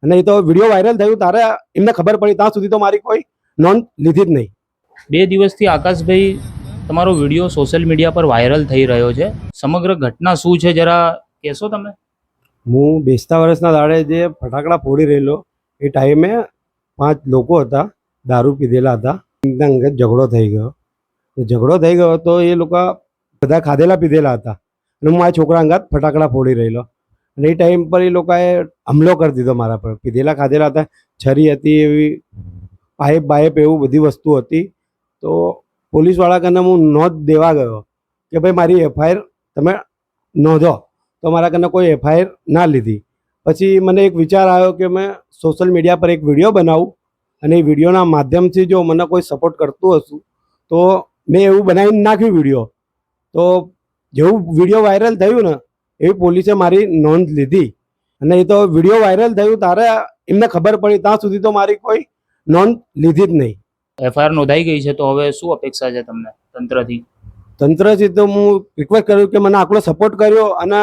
અને એ તો video viral થયું તારે એમને ખબર પડી ત્યાં સુધી તો મારી કોઈ નોંધ લીધી જ નહીં. 2 દિવસથી આકાશભાઈ તમારો વિડીયો સોશિયલ મીડિયા પર વાયરલ થઈ રહ્યો છે. સમગ્ર ઘટના શું છે જરા કહેશો તમે? હું બેસતા વર્ષના દાડે જે ફટાકડા ફોડી રહેલો એ ટાઈમે 5 લોકો હતા, દારૂ પીધેલા હતા. એમના અંગે ઝઘડો થઈ ગયો. ઝઘડો થઈ ગયો તો એ લોકો બધા ખાધેલા પીધેલા હતા અને હું મારા છોકરા અંગાત ફટાકડા ફોડી રહેલો અને એ ટાઈમ પર એ લોકોએ હુમલો કરી દીધો મારા પર. પીધેલા ખાધેલા હતા, છરી હતી, એવી પાઇપ એવું બધી વસ્તુ હતી. તો પોલીસવાળા કને હું નોંધ દેવા ગયો કે ભાઈ મારી એફઆઈઆર તમે નોંધો, તો મારા કને કોઈ એફઆઈઆર ના લીધી. પછી મને એક વિચાર આવ્યો કે મેં સોશિયલ મીડિયા પર એક વિડીયો બનાવું અને એ વિડીયોના માધ્યમથી જો મને કોઈ સપોર્ટ કરતું હશું તો મેં એવું બનાવીને નાખ્યું વિડીયો. તો જેવું વિડીયો વાયરલ થયું ને એવી પોલીસે મારી નોંધ લીધી અને એ તો વિડીયો વાયરલ થયું તારે એમને ખબર પડી ત્યાં સુધી તો મારી કોઈ નોંધ લીધી જ નહીં. એફઆઈઆર નોંધાઈ ગઈ છે, તો હવે શું અપેક્ષા છે તમને તંત્રથી? તંત્રથી તો હું રિક્વેસ્ટ કર્યું કે મને આટલો સપોર્ટ કર્યો અને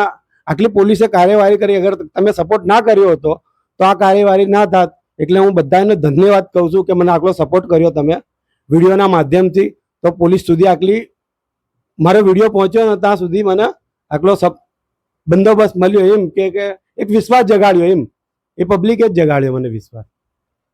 આટલી પોલીસે કાર્યવાહી કરી. અગર તમે સપોર્ટ ના કર્યો હતો તો આ કાર્યવાહી ના થાત. એટલે હું બધાને ધન્યવાદ કહું છું કે મને આટલો સપોર્ટ કર્યો તમે વિડીયોના માધ્યમથી. તો પોલીસ સુધી આટલી મારો વિડીયો પહોંચ્યો ને ત્યાં સુધી મને આટલો બંદોબસ્ત મળ્યો, એમ કે એક વિશ્વાસ જગાડ્યો. એમ એ પબ્લિકે જ જગાડ્યો મને વિશ્વાસ.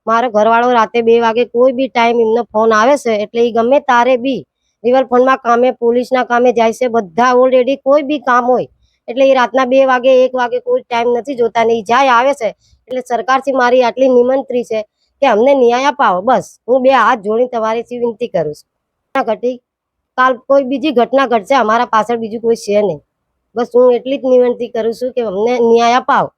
મારો ઘરવાળો રાતે 2 વાગે કોઈ બી ટાઈમ એમનો ફોન આવે છે એટલે એ ગમે તારે બી રિવરફ્રન્ટમાં કામે, પોલીસના કામે જાય છે. બધા ઓલરેડી કોઈ બી કામ હોય એટલે એ રાતના 2 વાગે 1 વાગે કોઈ ટાઈમ નથી જોતા ને એ જાય આવે છે. એટલે સરકારથી મારી આટલી નિમંત્રી છે કે અમને ન્યાય અપાવો. બસ હું 2 હાથ જોડી તમારીથી વિનંતી કરું છું. ઘટી કાલ કોઈ બીજી ઘટના ઘટશે, અમારા પાછળ બીજું કોઈ છે નહીં. બસ હું એટલી જ વિનંતી કરું છું કે અમને ન્યાય અપાવો.